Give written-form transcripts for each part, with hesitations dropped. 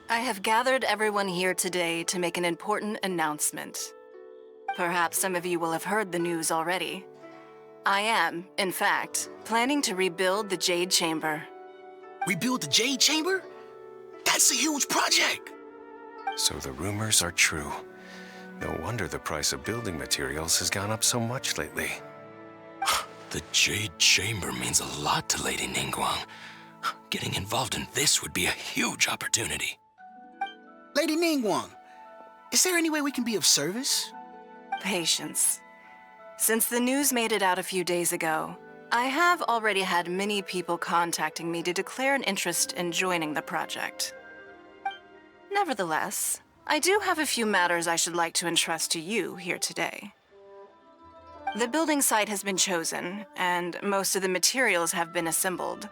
I have gathered everyone here today to make an important announcement. Perhaps some of you will have heard the news already. I am, in fact, planning to rebuild the Jade Chamber. Rebuild the Jade Chamber? That's a huge project! So the rumors are true. No wonder the price of building materials has gone up so much lately. The Jade Chamber means a lot to Lady Ningguang. Getting involved in this would be a huge opportunity. Lady Ningguang, is there any way we can be of service? Patience. Since the news made it out a few days ago, I have already had many people contacting me to declare an interest in joining the project. Nevertheless, I do have a few matters I should like to entrust to you here today. The building site has been chosen, and most of the materials have been assembled.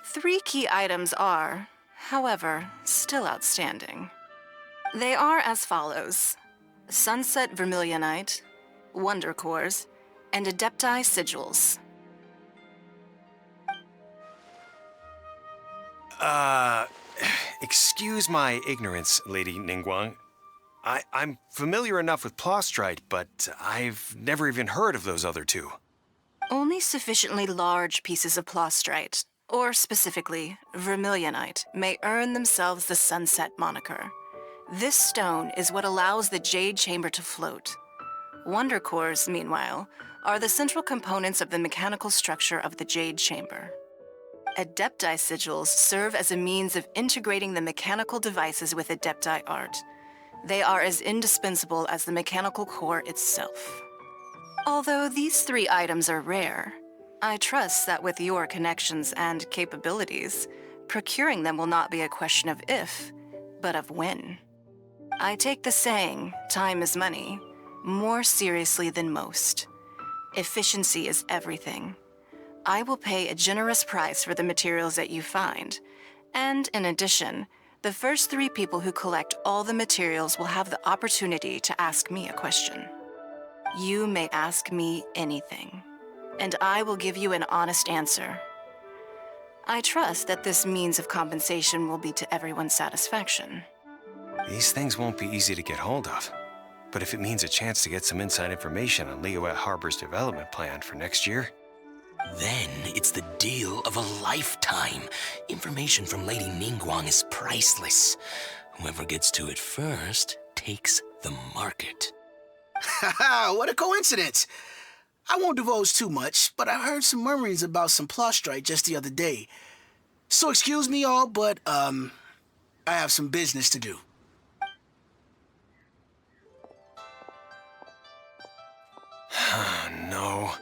3 key items are, however, still outstanding. They are as follows: Sunset Vermilionite, Wonder Cores, and Adepti Sigils. Excuse my ignorance, Lady Ningguang. I'm familiar enough with Plostrite, but I've never even heard of those other 2. Only sufficiently large pieces of Plostrite, or specifically Vermilionite, may earn themselves the Sunset moniker. This stone is what allows the Jade Chamber to float. Wonder Cores, meanwhile, are the central components of the mechanical structure of the Jade Chamber. Adepti Sigils serve as a means of integrating the mechanical devices with Adepti art. They are as indispensable as the mechanical core itself. Although these 3 items are rare, I trust that with your connections and capabilities, procuring them will not be a question of if, but of when. I take the saying, time is money, more seriously than most. Efficiency is everything. I will pay a generous price for the materials that you find, and in addition, the first 3 people who collect all the materials will have the opportunity to ask me a question. You may ask me anything, and I will give you an honest answer. I trust that this means of compensation will be to everyone's satisfaction. These things won't be easy to get hold of. But if it means a chance to get some inside information on Liyue Harbor's development plan for next year... Then it's the deal of a lifetime. Information from Lady Ningguang is priceless. Whoever gets to it first takes the market. Haha, what a coincidence! I won't divulge too much, but I heard some murmurings about some Plostrite just the other day. So excuse me all, but, I have some business to do. No.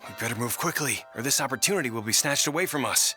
We better move quickly, or this opportunity will be snatched away from us.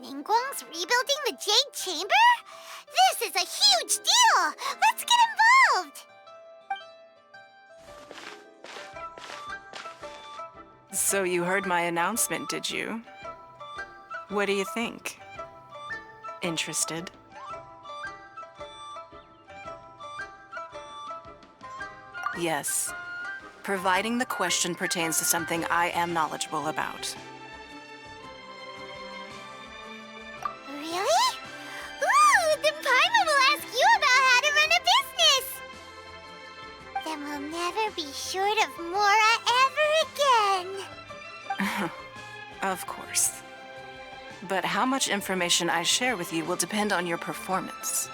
Ningguang's rebuilding the Jade Chamber? This is a huge deal! Let's get involved! So you heard my announcement, did you? What do you think? Interested? Yes. Providing the question pertains to something I am knowledgeable about. Really? Ooh, then Paimon will ask you about how to run a business! Then we'll never be short of Mora ever again. Of course. But how much information I share with you will depend on your performance.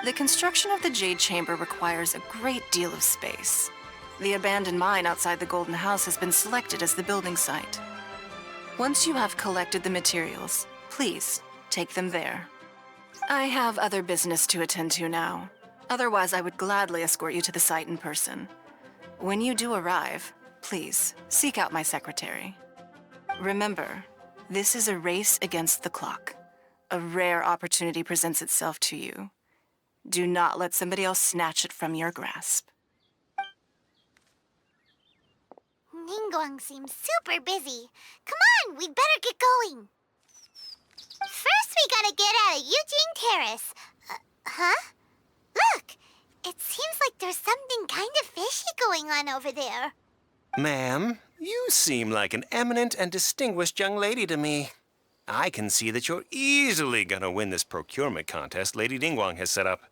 The construction of the Jade Chamber requires a great deal of space. The abandoned mine outside the Golden House has been selected as the building site. Once you have collected the materials, please take them there. I have other business to attend to now. Otherwise, I would gladly escort you to the site in person. When you do arrive, please seek out my secretary. Remember, This is a race against the clock. A rare opportunity presents itself to you. Do not let somebody else snatch it from your grasp. Ningguang seems super busy. Come on, we'd better get going. First, we gotta get out of Yujing Terrace. Huh? Look! It seems like there's something kind of fishy going on over there. Ma'am, you seem like an eminent and distinguished young lady to me. I can see that you're easily gonna win this procurement contest Lady Ningguang has set up.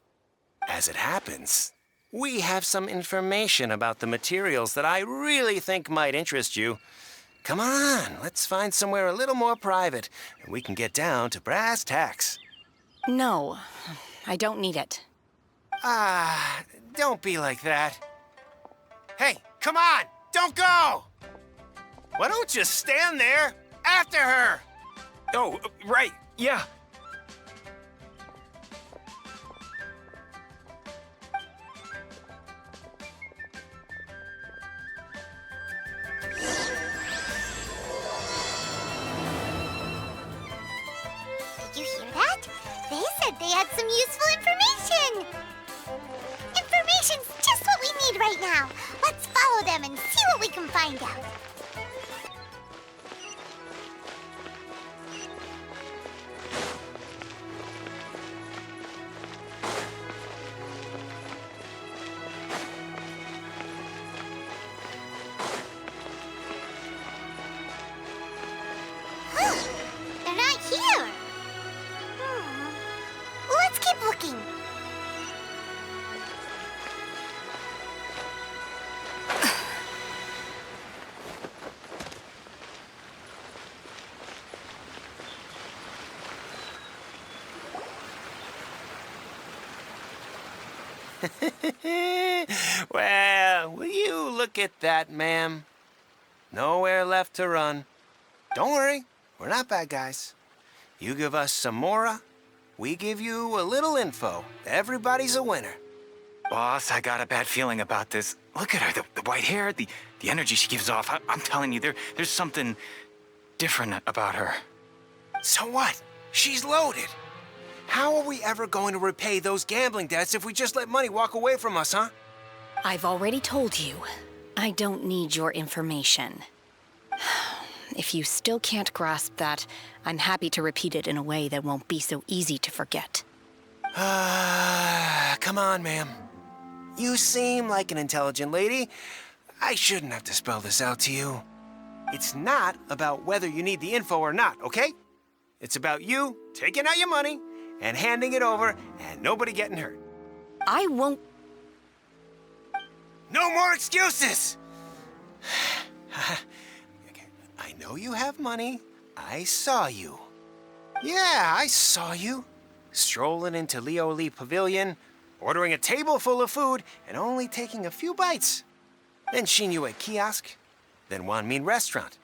As it happens, we have some information about the materials that I really think might interest you. Come on, let's find somewhere a little more private, and we can get down to brass tacks. No, I don't need it. Don't be like that. Hey, come on, don't go! Why don't you stand there after her? Oh, right, yeah. Did you hear that? They said they had some useful information. Information's just what we need right now. Let's follow them and see what we can find out. They're not here. Let's keep looking. Well, will you look at that, ma'am? Nowhere left to run. Don't worry, we're not bad guys. You give us some mora, we give you a little info. Everybody's a winner. Boss, I got a bad feeling about this. Look at her, the white hair, the energy she gives off. I'm telling you, there's something different about her. So what? She's loaded. How are we ever going to repay those gambling debts if we just let money walk away from us, huh? I've already told you, I don't need your information. If you still can't grasp that, I'm happy to repeat it in a way that won't be so easy to forget. Come on, ma'am. You seem like an intelligent lady. I shouldn't have to spell this out to you. It's not about whether you need the info or not, okay? It's about you taking out your money and handing it over and nobody getting hurt. I won't. No more excuses! I know you have money. I saw you. Yeah, I saw you. Strolling into Leo Lee Pavilion, ordering a table full of food, and only taking a few bites. Then Shenhe kiosk, then Wanmin restaurant.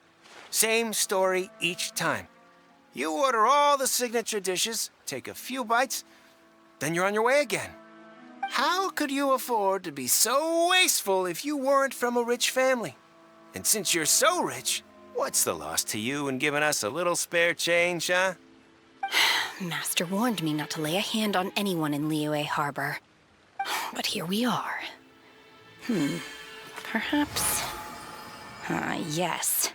Same story each time. You order all the signature dishes, take a few bites, then you're on your way again. How could you afford to be so wasteful if you weren't from a rich family? And since you're so rich, what's the loss to you in giving us a little spare change, huh? Master warned me not to lay a hand on anyone in Liyue Harbor. But here we are. Perhaps... yes.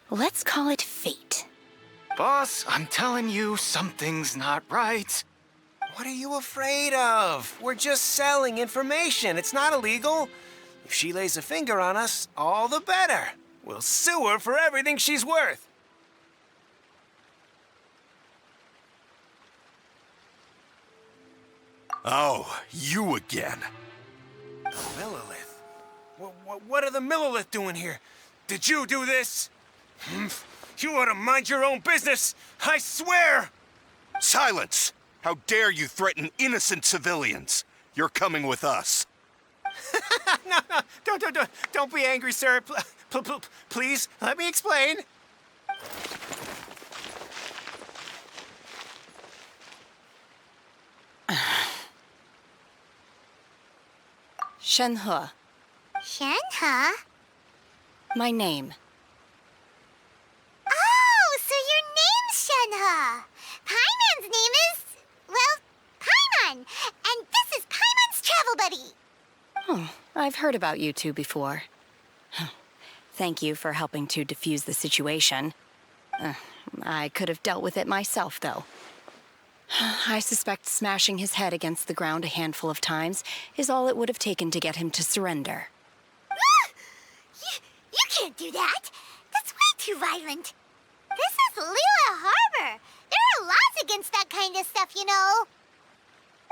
Let's call it fate. Boss, I'm telling you, something's not right. What are you afraid of? We're just selling information. It's not illegal. If she lays a finger on us, all the better. We'll sue her for everything she's worth. Oh, you again. The Millilith? What are the Millilith doing here? Did you do this? You ought to mind your own business, I swear! Silence! How dare you threaten innocent civilians? You're coming with us. No, don't be angry, sir. Please, let me explain. Shenhe, Shenhe? my name. Oh, so your name Paimon's name is, well, Paimon. And this is Paimon's travel buddy. Oh, I've heard about you two before. Thank you for helping to defuse the situation. I could have dealt with it myself, though. I suspect smashing his head against the ground a handful of times is all it would have taken to get him to surrender. You can't do that. That's way too violent. This is Liyue Harbor. There are laws against that kind of stuff, you know.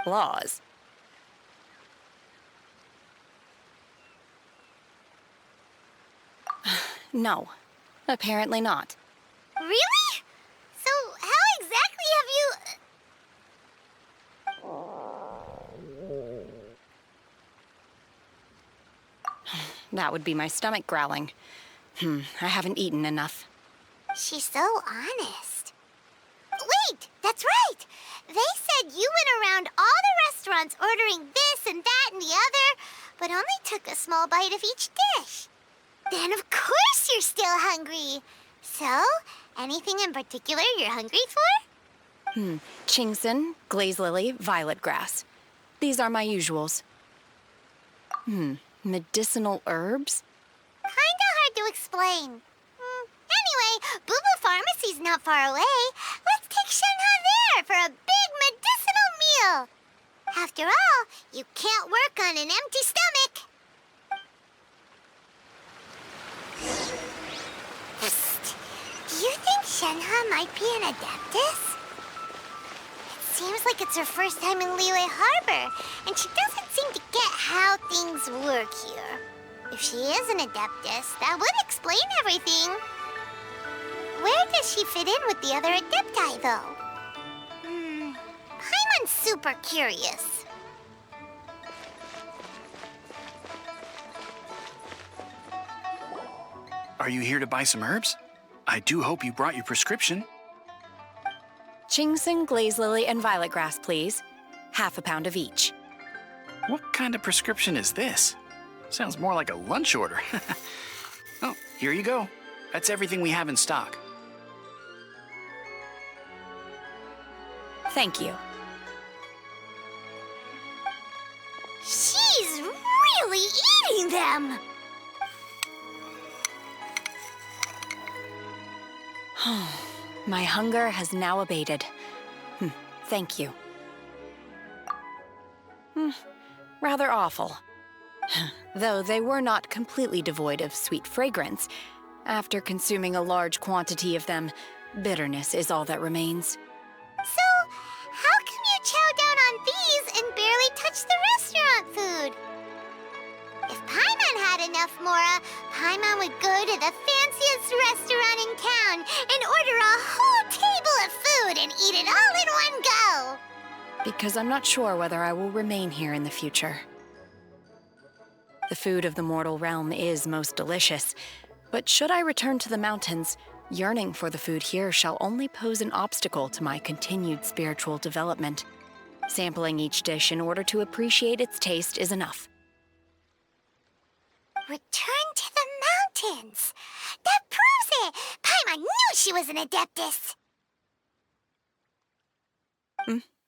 Laws? No, apparently not. Really? So how exactly have you... That would be my stomach growling. I haven't eaten enough. She's so honest. Wait, that's right. They said you went around all the restaurants ordering this and that and the other, but only took a small bite of each dish. Then of course you're still hungry. So, anything in particular you're hungry for? Chingson, glaze lily, violet grass. These are my usuals. Medicinal herbs? Kinda hard to explain. Anyway, Bubu Pharmacy's not far away. Let's take Shenhe there for a big medicinal meal. After all, you can't work on an empty stomach. Psst. Do you think Shenhe might be an adeptus? It seems like it's her first time in Liyue Harbor, and she doesn't seem to get how things work here. If she is an adeptus, that would explain everything. Where does she fit in with the other adepti, though? Paimon's super curious. Are you here to buy some herbs? I do hope you brought your prescription. Chingson, glaze lily, and violet grass, please. Half a pound of each. What kind of prescription is this? Sounds more like a lunch order. Oh, here you go. That's everything we have in stock. Thank you. She's really eating them! My hunger has now abated. Thank you. Rather awful. Though they were not completely devoid of sweet fragrance. After consuming a large quantity of them, bitterness is all that remains. So, how come you chow down on these and barely touch the restaurant food? If Paimon had enough mora, Paimon would go to the fanciest restaurant in town and order a whole table of food and eat it all in one go. Because I'm not sure whether I will remain here in the future. The food of the mortal realm is most delicious, but should I return to the mountains, yearning for the food here shall only pose an obstacle to my continued spiritual development. Sampling each dish in order to appreciate its taste is enough. Return to the mountains! That proves it! Paimon knew she was an adeptus!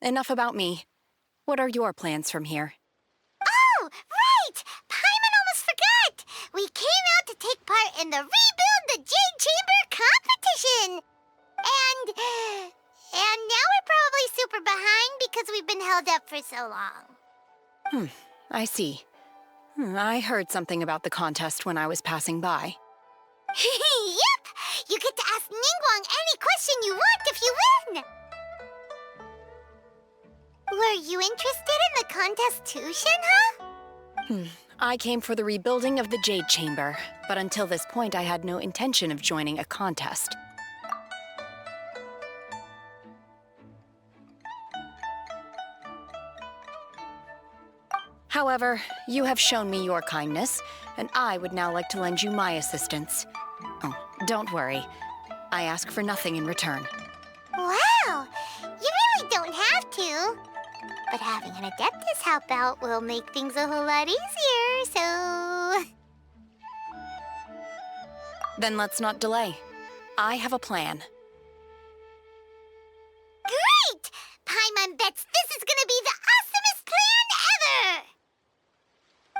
Enough about me. What are your plans from here? Oh, right! Paimon almost forgot! We came out to take part in the Rebuild the Jade Chamber competition! And now we're probably super behind because we've been held up for so long. I see. I heard something about the contest when I was passing by. Yep! You get to ask Ningguang any question you want if you win! Were you interested in the contest too, Shenhe? I came for the rebuilding of the Jade Chamber, but until this point I had no intention of joining a contest. However, you have shown me your kindness, and I would now like to lend you my assistance. Oh, don't worry. I ask for nothing in return. Wow! You really don't have to. But having an adeptus help out will make things a whole lot easier, so... Then let's not delay. I have a plan.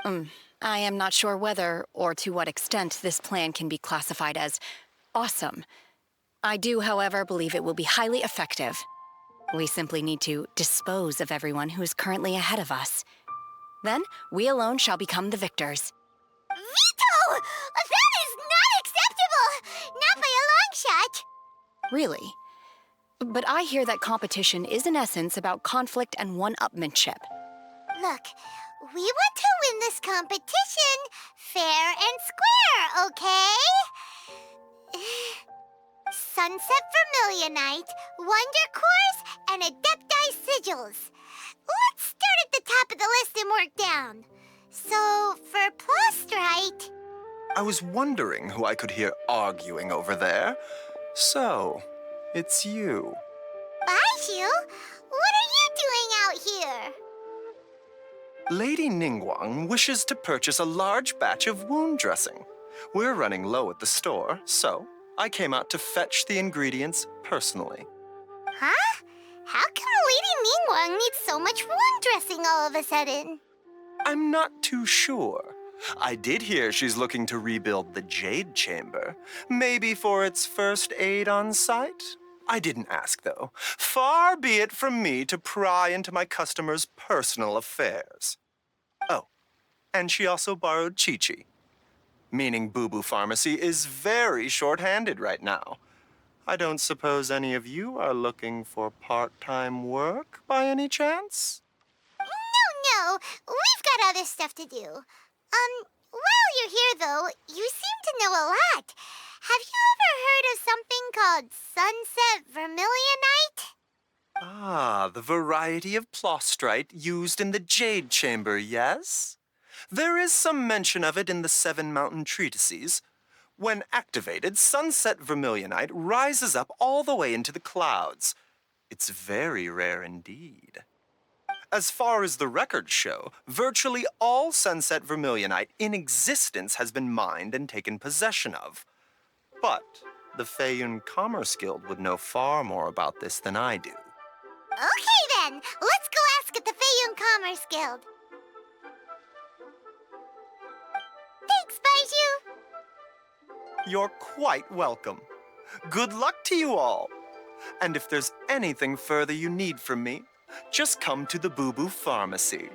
I am not sure whether or to what extent this plan can be classified as awesome. I do, however, believe it will be highly effective. We simply need to dispose of everyone who is currently ahead of us. Then, we alone shall become the victors. Veto! That is not acceptable! Not by a long shot! Really? But I hear that competition is in essence about conflict and one-upmanship. Look, we want to win this competition fair and square, okay? Sunset Vermilionite, Wonder Cores, and Adepti Sigils. Let's start at the top of the list and work down. So, for Plastrite... I was wondering who I could hear arguing over there. So, it's you. Baiju? What are you doing out here? Lady Ningguang wishes to purchase a large batch of wound dressing. We're running low at the store, so I came out to fetch the ingredients personally. Huh? How come Lady Ningguang needs so much wound dressing all of a sudden? I'm not too sure. I did hear she's looking to rebuild the Jade Chamber. Maybe for its first aid on site? I didn't ask, though. Far be it from me to pry into my customers' personal affairs. Oh, and she also borrowed Chi-Chi. Meaning Bubu Pharmacy is very short-handed right now. I don't suppose any of you are looking for part-time work by any chance? No, we've got other stuff to do. While you're here, though, you seem to know a lot. Have you ever heard of something called Sunset Vermilionite? Ah, the variety of plostrite used in the Jade Chamber, yes? There is some mention of it in the Seven Mountain Treatises. When activated, Sunset Vermilionite rises up all the way into the clouds. It's very rare indeed. As far as the records show, virtually all Sunset Vermilionite in existence has been mined and taken possession of. But the Feiyun Commerce Guild would know far more about this than I do. Okay, then. Let's go ask at the Feiyun Commerce Guild. Thanks, Baiju. You're quite welcome. Good luck to you all. And if there's anything further you need from me, just come to the Bubu Pharmacy.